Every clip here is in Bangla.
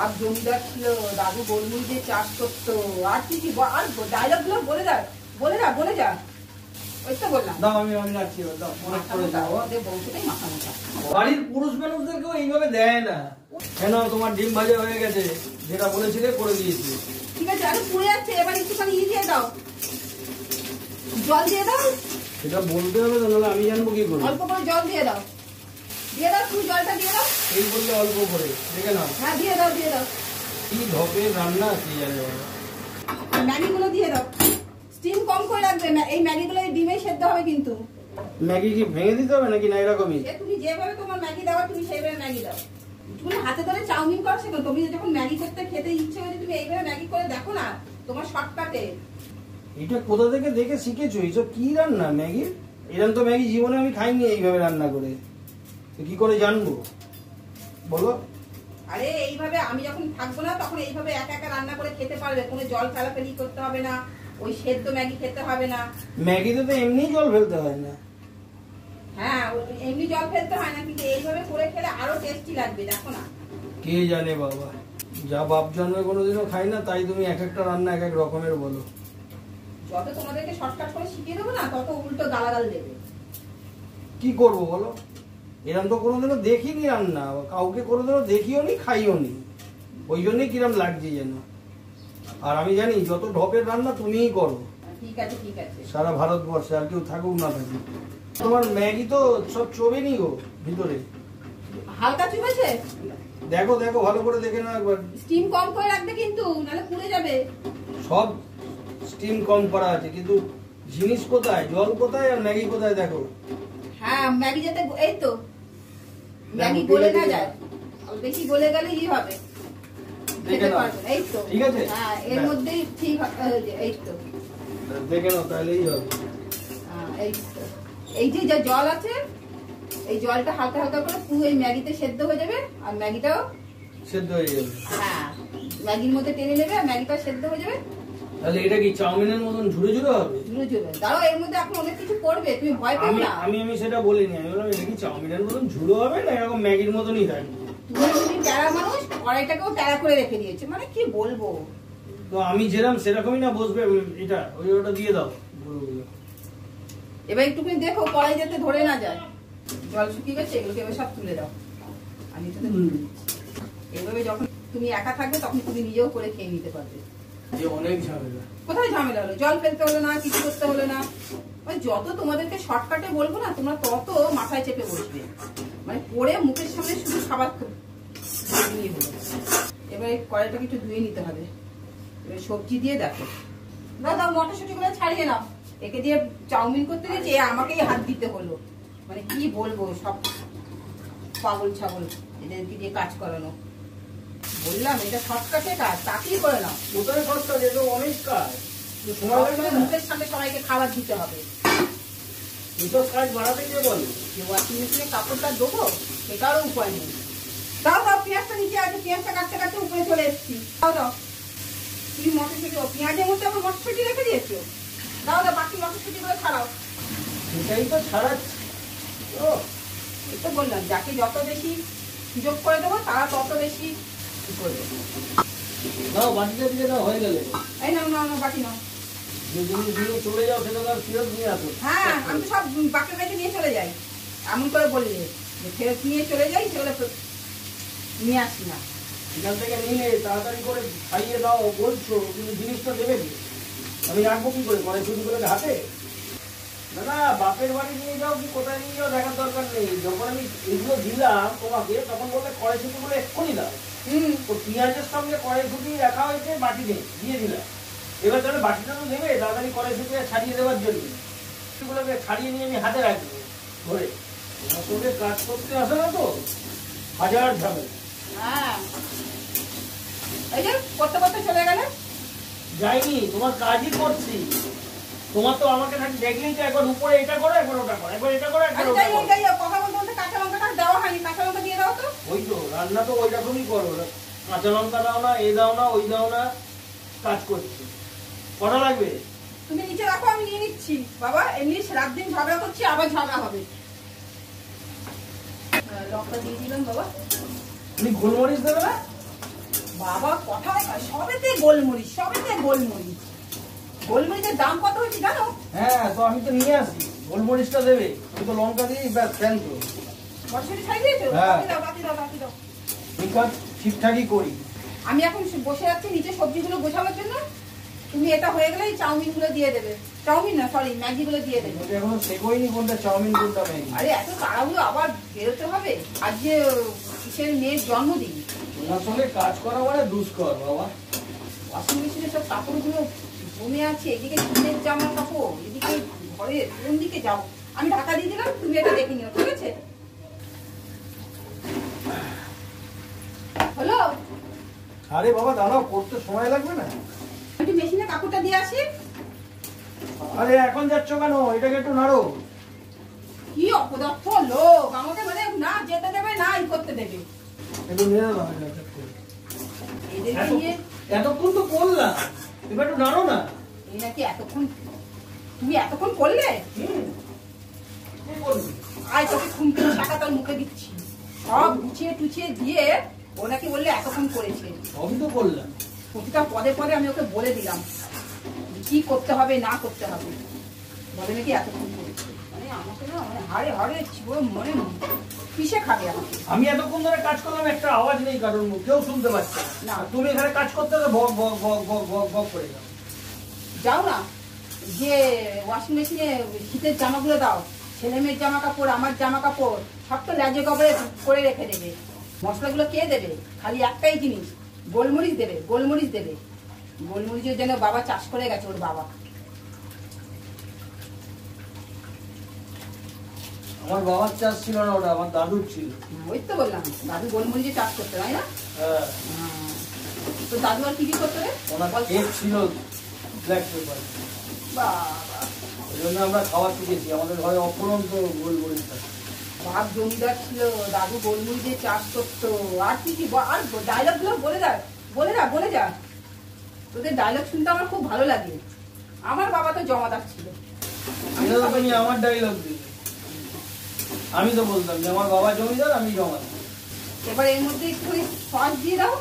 বাপ জমিদার ছিল, দাদু গোলমরিচে চাষ করতো, আর কি কি আর ডায়লগ গুলো বলে যা বলে যা বলে যা। ওই তো বললাম দাও আমি রাখছি, দাও অনেক করে দাও। বউটাই মাথা মোটা। বাড়ির পুরুষ মানুষদেরকেও এইভাবে দেয় না। কেন তোমার ডিম ভাজা হয়ে গেছে, যেটা বলেছিলে করে দিয়েছি। ঠিক আছে, আরে পুড়ে যাচ্ছে, এবার একটুখানি দিয়ে দাও, জল দিয়ে দাও। সেটা বলতে হবে তো, নাহলে আমি জানবো কি করে। অল্প করে জল দিয়ে দাও, দিয়ে দাও, তুমি জলটা দিয়ে দাও। এই বললে অল্প করে দেখে নাও। হ্যাঁ দিয়ে দাও দিয়ে দাও। কি ঢপে রান্না কি জানে। ম্যাগি গুলো দিয়ে দাও, স্টিম কম করে রাখবে। এই ম্যাগি গুলো ডিমে সেদ্ধ হবে কিন্তু। ম্যাগি কি ভেঙে দিতে হবে নাকি না এরকমই? তুমি যেভাবে তোমার ম্যাগি দাও তুমি সেইভাবে ম্যাগি দাও। তুমি হাতে ধরে চাউমিন করো শেখো। তুমি যখন ম্যাগি করতে খেতে ইচ্ছে হয়েছে তুমি এইভাবে ম্যাগি করে দেখো না, তোমার শর্টকাটে। এটা কোথা থেকে দেখে শিখেছো? এইসব কি রান্না ম্যাগি? এরকম তো ম্যাগি জীবনে আমি খাইনি এইভাবে রান্না করে, তো কি করে জানবো বলো? আরে এইভাবে আমি যখন থাকবো না তখন এইভাবে একা একা রান্না করে খেতে পারবে, কোনো জল ফেলাফেলি করতে হবে না, ওই সেদ্ধ ম্যাগি খেতে হবে না। ম্যাগিতে তো এমনি জল ফেলতে হয় না। হ্যাঁ এমনি জল ফেলতে হয় না, কিন্তু এইভাবে করে খেলে আরো টেস্টি লাগবে, দেখো না। কে জানে বাবা, যা বাপ জন্মে কোনোদিনও খাই না, তাই তুমি এক একটা রান্না এক এক রকমের বলো। যত তোমাদেরকে শর্টকাট করে শিখিয়ে দেবো না তত উল্টো গালাগাল দেবে। কি করবো বলো? এরকম তো কোনোদিনও দেখিনি রান্না, কাউকে কোনোদিনও দেখিও নি খাইও নি, ওই জন্যই কিরম লাগছে যেন। আর আমি জানি যত ঢপের রান্না তুমিই করো। ঠিক আছে ঠিক আছে। সারা ভারতবর্ষে আর কেউ থাকুক না থাকুক, তোমার ম্যাগি তো সব চবেনি গো ভিতরে। হালকা চুবেছে, দেখো দেখো ভালো করে দেখে নাও একবার। স্টিম কম করে রাখবে কিন্তু, নাহলে পুড়ে যাবে। সব স্টিম কম করা আছে, কিন্তু জিনিস কোথায়, জল কোথায় আর ম্যাগি কোথায় দেখো। হ্যাঁ ম্যাগি যাতে এই তো ম্যাগি গলে না যায়, বেশি গলে গেলে ই হবে, খেতে পারবে না। এই তো ঠিক আছে, হ্যাঁ এর মধ্যেই ঠিক এই তো দেখে নাও তাহলেই হবে। এই তো এই যে যা জল আছে এই জলটা হালকা হালকা করে পুরো এই ম্যাগিতে সেদ্ধ হয়ে যাবে, আর ম্যাগিটাও সেদ্ধ হয়ে যাবে। হ্যাঁ ম্যাগির মধ্যে টেনে নেবে আর ম্যাগিটা সেদ্ধ হয়ে যাবে। তাহলে এটা কি চাউমিনের মতন ঝুড়ে ঝুড়ে হবে? ঝুড়ে ঝুড়ে দাঁড়াও, এর মধ্যে এখন অনেক কিছু করবে, তুমি ভয় পেও না। আমি সেটা বলিনি, আমি বললাম এটা কি চাউমিনের মতন ঝুড়ো হবে না এরকম ম্যাগির মতনই থাকবে? তুমি প্যারা মানুষ, কড়াইটাকেও প্যারা করে রেখে দিয়েছে, মানে কি বলবো। তো আমি যেরকম সেরকমই না বসবে এটা, ওটা দিয়ে দাও। এবার একটুখানি দেখো কড়াই যাতে ধরে না যায়, জল শুকিয়ে গেছে, এগুলোকে এবার সব তুলে দাও। আমি এটাতে এইভাবে যখন তুমি একা থাকবে তখন তুমি নিজেও করে খেয়ে নিতে পারবে। যে অনেক ঝামেলা, কোথায় ঝামেলা হলো? জল ফেলতে হলো না, কিছু করতে হলো না। ওই যত তোমাদেরকে শর্টকাটে বলবো না তোমরা তত মাথায় চেপে বসবে, মানে পরে মুখের সামনে শুধু খাবার নিয়ে হলো। এবার এই কড়াইটাকে একটু ধুয়ে নিতে হবে। এবার সবজি দিয়ে দেখো, দাও দাও মটরশুঁটি গুলো ছাড়িয়ে নাও। একে দিয়ে চাউমিন করতে গেছে আমাকেই হাত দিতে হলো, মানে কি বলবো, সব পাগল ছাগল এদেরকে দিয়ে কাজ করানো। বললাম এটা শর্টকাটে কাজ, তাকেই করে নাও। কোথায় শর্টকাট, এটা অনেক কাজ, মুখের সামনে সবাইকে খাবার দিতে হবে। এসব কাজ বাড়াতে গিয়ে বলো ওয়াশিং মেশিনে কাপড়টা দেবো সেটারও উপায় নেই। দাও দাও পেঁয়াজটা নিচে আছে, পেঁয়াজটা কাটতে কাটতে উপরে চলে এসেছি। দাও দাও, তুমি মটরশুঁটি পেঁয়াজের মধ্যে আবার মটরশুঁটি রেখে দিয়েছো। দাও দাও বাকি মটরশুঁটি গুলো ছাড়াও। এটাই তো ছাড়াচ্ছি। এই তো বললাম যাকে যত বেশি সুযোগ করে দেবো তারা তত বেশি করবে। দাও বাটিটা দিয়ে দাও, হয়ে গেলে। এই নাও নাও নাও বাটি নাও। যে জিনিস দিয়ে চলে যাও সেটা তার ফেরত নিয়ে আসো। হ্যাঁ আমি তো সব বাকি রেখে নিয়ে চলে যাই, এমন করে বললে যে ফেরত নিয়ে চলে যাই, সেগুলো নিয়ে আসি না। এখান থেকে নিলে তাড়াতাড়ি করে খাইয়ে দাও বলছো, কিন্তু জিনিসটা দেবে কি? আমি রাখবো কি করে কড়াইশুঁটি করে হাতে? না না, বাপের বাড়ি নিয়ে যাও কি কোথায় নিয়ে যাও দেখার দরকার নেই। যখন আমি এগুলো দিলাম তোমাকে তখন বললে কড়াইশুঁটি গুলো এক্ষুনি দাও। তো পেঁয়াজের সঙ্গে কড়াইশুঁটি রাখা হয়েছে বাটিতে দিয়ে দিলাম। এবার তাহলে বাটিটা তো দেবে তাড়াতাড়ি কড়াইশুঁটি ছাড়িয়ে দেওয়ার জন্য, সেগুলোকে ছাড়িয়ে নিয়ে আমি হাতে রাখবো ধরে। তোমার সঙ্গে কাজ করতে আসে না তো, হাজার ঝামেলা। হ্যাঁ এই যে করতে করতে চলে গেলে। যাইনি, তোমার কাজই করছি। তোমার তো আমাকে দেখলেই তো একবার উপরে এটা করো একবার ওটা করো, একবার এটা করো একবার ওটা করো। কথা বলতে বলতে কাঁচা লঙ্কাটা দেওয়া হয়নি, কাঁচা লঙ্কা দিয়ে দাও তো। ওই তো রান্না তো ওই রকমই করো, কাঁচা লঙ্কা দাও না, এ দাও না, ওই দাও না, কাজ করছি। কটা লাগবে? তুমি নিচে রাখো, আমি নিয়ে নিচ্ছি। বাবা এমনি রাত দিন ঝগড়া করছি, আবার ঝগড়া হবে। লঙ্কা দিয়ে দিলাম বাবা। তুমি গোলমরিচ দেবে না? বাবা কথা সবেতে গোলমরিচ, সবেতে গোলমরিচ। গোলমরিচের দাম কত হয়েছে জানো? হ্যাঁ, তো আমি তো নিয়ে আসি, গোলমরিচটা দেবে, আমি তো লঙ্কা দিই, ব্যাস ফ্যান তো। মটরশুঁটি ছাই দিয়েছো? হ্যাঁ। বাকি দাও, বাকি দাও, বাকি দাও। ঠিকঠাকই করি। আমি এখন বসে যাচ্ছি নিচে সবজিগুলো গোছানোর জন্য। তুমি এটা হয়ে গেলে চাউমিন গুলো দিয়ে দেবে। চাউমিন না, সরি, ম্যাগি গুলো দিয়ে দেবে। এখনো শেখোইনি কোনটা চাউমিন কোনটা ম্যাগি। আরে এত তাড়াহুড়ো আবার বেরোতে হবে। আজ যে কিসের মেয়ের জন্মদিন। তোমার সঙ্গে কাজ করা মানে দুষ্কর বাবা। ওয়াশিং মেশিনে সব কাপড়গুলো জমে আছে, এদিকে ছেলের জামা কাপড়, এদিকে ঘরে কোন দিকে যাবো। আমি ঢাকা দিয়ে দিলাম, তুমি এটা দেখে নিও, ঠিক আছে? হলো? আরে বাবা দাঁড়াও, করতে সময় লাগবে না? একটু মেশিনে কাপড়টা দিয়ে আসি। আরে এখন যাচ্ছ কেন? এটাকে একটু নাড়ো। কি অপদার্থ লোক, আমাকে মানে না যেতে দেবে না ই করতে দেবে। একটু নিয়ে দাও। এদেরকে নিয়ে এতক্ষণ তো করলাম, এবার একটু নাড়ো না। এই নাকি এতক্ষণ, তুমি এতক্ষণ করলে? কি করবি? আয় তোকে খুনতে টাকা তার মুখে দিচ্ছি, সব গুছিয়ে টুছিয়ে দিয়ে ও নাকি বললে এতক্ষণ করেছে। সবই তো করলাম। প্রতিটা পদে পদে আমি ওকে বলে দিলাম কি করতে হবে না করতে হবে, বলে নাকি এতক্ষণ করেছে। মানে আমাকে না মানে হাড়ে হাড়ে মানে পিষে খাবে আমাকে। আমি এতক্ষণ ধরে কাজ করলাম, একটা আওয়াজ নেই কারোর মুখ, কেউ শুনতে পাচ্ছে না। তুমি এখানে কাজ করতে বক বক বক বক বক বক করে যাও। যাও না, যে ওয়াশিং মেশিনে শীতের জামাগুলো দাও, ছেলে মেয়ের জামা কাপড়, আমার জামা কাপড় সব তো ল্যাজে কবরে করে রেখে দেবে। মশলাগুলো কে দেবে? খালি একটাই জিনিস, গোলমরিচ দেবে, গোলমরিচ দেবে। গোলমরিচের জন্য বাবা চাষ করে গেছে, ওর বাবা। আমার বাবার চাষ ছিল না, ওটা আমার দাদুর ছিল। ওই তো বললাম দাদু গোলমরিচে চাষ করতে, তাই না? হ্যাঁ। তো দাদু আর কি কি করতে হবে? ওনার কেক ছিল ব্ল্যাক পেপার, বাবা, ওই জন্য আমরা খাওয়া শিখেছি। আমাদের ঘরে অপরন্ত গোলমরিচ থাকে। বাপ জমিদার ছিল, দাদু গোলমরিচে চাষ করতো। আর কি কি আর ডায়লগ গুলো বলে যা, বলে যা, বলে যা। তোদের ডায়লগ শুনতে আমার খুব ভালো লাগে। আমার বাবা তো জমাদার ছিল। তুমি আমার ডায়লগ দিলে, আমি তো বলতাম যে আমার বাবা জমিদার, আমি জমাদার। এবার এর মধ্যে একটুখানি সস দিয়ে দাও,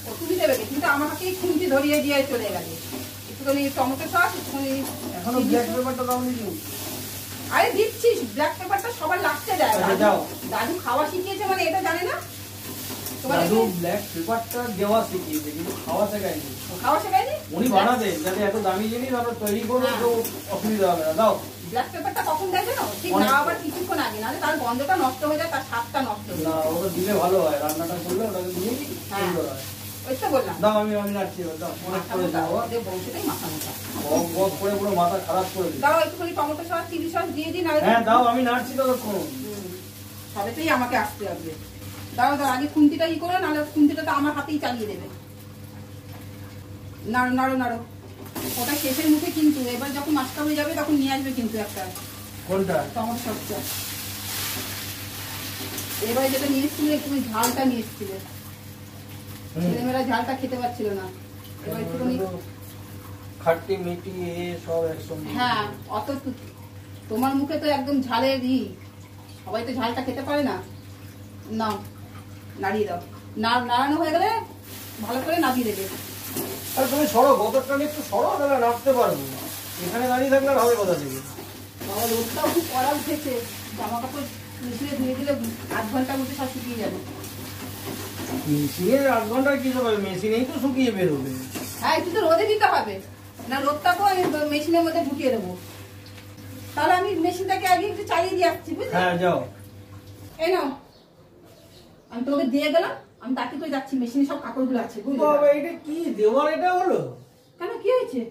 ও তুমি দেবে, কিন্তু আমাকে খুঁটি ধরিয়ে দিয়ে চলে গেছে। একটুখানি টমেটো সস, একটুখানি এখনো ব্ল্যাক পেপারটা দাও নি? আরে দিচ্ছি, ব্ল্যাক পেপারটা সবার লাস্টে দেয়। দাদু খাওয়া শিখিয়েছে মানে এটা জানে না? দাদু ব্ল্যাক পেপারটা দেওয়া শিখিয়েছে, কিন্তু খাওয়া শেখায়নি। খাওয়া শেখায়নি? উনি বানাতেন যাতে এত দামি জিনিস আমরা তৈরি করবো, তো অসুবিধা হবে না। দাও। ব্ল্যাক পেপারটা কখন দেয় জানো? ঠিক না আবার কিছুক্ষণ আগে, নাহলে তার গন্ধটা নষ্ট হয়ে যায়, তার স্বাদটা নষ্ট হয়ে যায়। না, ওটা দিলে ভালো হয়, রান্নাটা করলে ওটাকে দিয়ে সুন্দর হয়। ওই তো বললাম। দাও, আমি নাড়ছি। দাও, অনেক করে দাও। বংশটাই মাথা মোটা। বক বক করে পুরো মাথা খারাপ করে দিই। দাও একটুখানি টমেটো সস, চিলি সস দিয়ে দিন। হ্যাঁ দাও, আমি নাড়ছি ততক্ষণ। সবেতেই আমাকে আসতে হবে। দাও দাও, আগে খুন্তিটা ই করো, নাহলে খুন্তিটা তো আমার হাতেই চালিয়ে দেবে। নাড়ো নাড়ো নাড়ো, ওটা শেষের মুখে কিন্তু। এবার যখন মাছটা হয়ে যাবে তখন নিয়ে আসবে কিন্তু একটা। কোনটা? টমেটো সসটা। এবার যেটা নিয়ে এসেছিলে, তুমি ঝালটা নিয়ে এসেছিলে, ছেলেমেয়েরা ঝালটা খেতে পারছিল না। এবার একটুখানি খাট্টি মিটি সব একসঙ্গে। হ্যাঁ, অত তোমার মুখে তো একদম ঝালের ই, সবাই তো ঝালটা খেতে পারে না। নাও, নাড়িয়ে দাও। নাড়ানো হয়ে গেলে ভালো করে নাড়িয়ে দেবে। আরে তুমি সরো, গতরটা একটু সরো, তাহলে নাড়তে পারবো। এখানে দাঁড়িয়ে থাকলে আর হবে কোথা থেকে? বাবা রোদটাও খুব কড়া উঠেছে, জামা কাপড় মেশিনে ধুয়ে দিলে 8 ঘন্টার মধ্যে সব শুকিয়ে যাবে। মেশিনে 8 ঘন্টায় কি হবে? মেশিনেই তো শুকিয়ে বেরোবে। হ্যাঁ, একটু তো রোদে দিতে হবে, না রোদটা তো আমি মেশিনের মধ্যে ঢুকিয়ে দেবো। তাহলে আমি মেশিনটাকে আগে একটু চালিয়ে দিয়ে আসছি, বুঝলি? হ্যাঁ যাও। এই নাও, আমি তোকে দিয়ে গেলাম, আমি তাকে তো যাচ্ছি, মেশিনে সব কাপড়গুলো আছে, বুঝলি? বাবা এটা কি দেওয়ার এটা হলো? কেন, কি হয়েছে?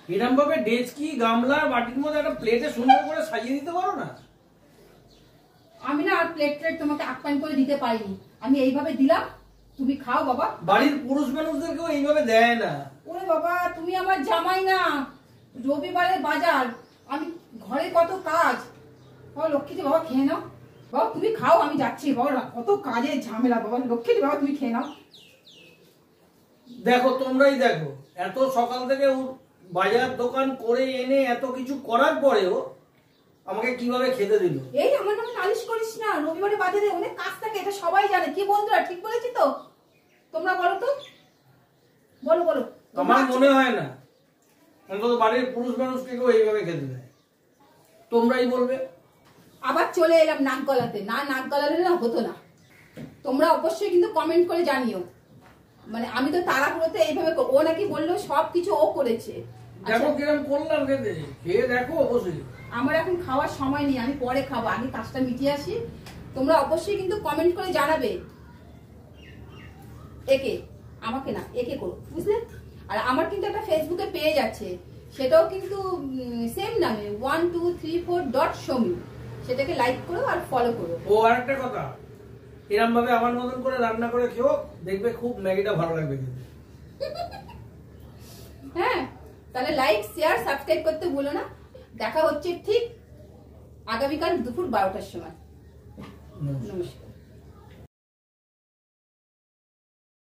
এরকম ভাবে ডেচকি গামলা বাটির মধ্যে একটা প্লেটে সুন্দর করে সাজিয়ে দিতে পারো না? আমি না আর প্লেট তোমাকে আপ্যায়ন করে দিতে পারিনি, আমি এইভাবে দিলাম, তুমি খাও বাবা। বাড়ির পুরুষ মানুষদেরকেও এইভাবে দেয় না। ওরে বাবা, তুমি আমার জামাই না, রবিবারের বাজার, আমি ঘরে কত কাজ। বাবা লক্ষ্মীতে, বাবা খেয়ে নাও। বাবা তুমি খাও, আমি যাচ্ছি। বাবা কত কাজের ঝামেলা, বাবা লক্ষ্মীতে, বাবা তুমি খেয়ে নাও। দেখো, তোমরাই দেখো, এত সকাল থেকে বাজার দোকান করে এনে এত কিছু করার পরেও আমাকে কিভাবে খেতে দিল। এই আমার নামে নালিশ করিস না, রবিবারে বাজারে অনেক কাজ থাকে, এটা সবাই জানে। কি বন্ধুরা, ঠিক বলেছি তো? তোমরা বলো তো, বলো বলো। আমার মনে হয় না অন্তত বাড়ির পুরুষ মানুষকে কেউ এইভাবে খেতে দেয়। তোমরাই বলবে। আবার চলে এলাম নাক গলাতে, না নাক গলালে না হতো না। তোমরা অবশ্যই কিন্তু কমেন্ট করে জানিও। মানে আমি তো তাড়াহুড়োতে এইভাবে, ও নাকি বললো সবকিছু ও করেছে। দেখো কিরম করলাম খেতে, খেয়ে দেখো অবশ্যই। আমার এখন খাওয়ার সময় নেই, আমি পরে খাবো, আমি কাজটা মিটিয়ে আসি। তোমরা অবশ্যই কিন্তু কমেন্ট করে জানাবে। একে, আমাকে না, একে করো, বুঝলে? আর আমার কিন্তু একটা ফেসবুকে পেজ আছে, সেটাও কিন্তু সেম নামে 1234.shomi, সেটাকে লাইক করো আর ফলো করো। ও আরেকটা কথা, এরম ভাবে আমার মতন করে রান্না করে খেও, দেখবে খুব ম্যাগিটা ভালো লাগবে কিন্তু। হ্যাঁ, তাহলে লাইক শেয়ার সাবস্ক্রাইব করতে ভুলো না। দেখা হচ্ছে ঠিক আগামীকাল দুপুর 12টার সময়। নমস্কার।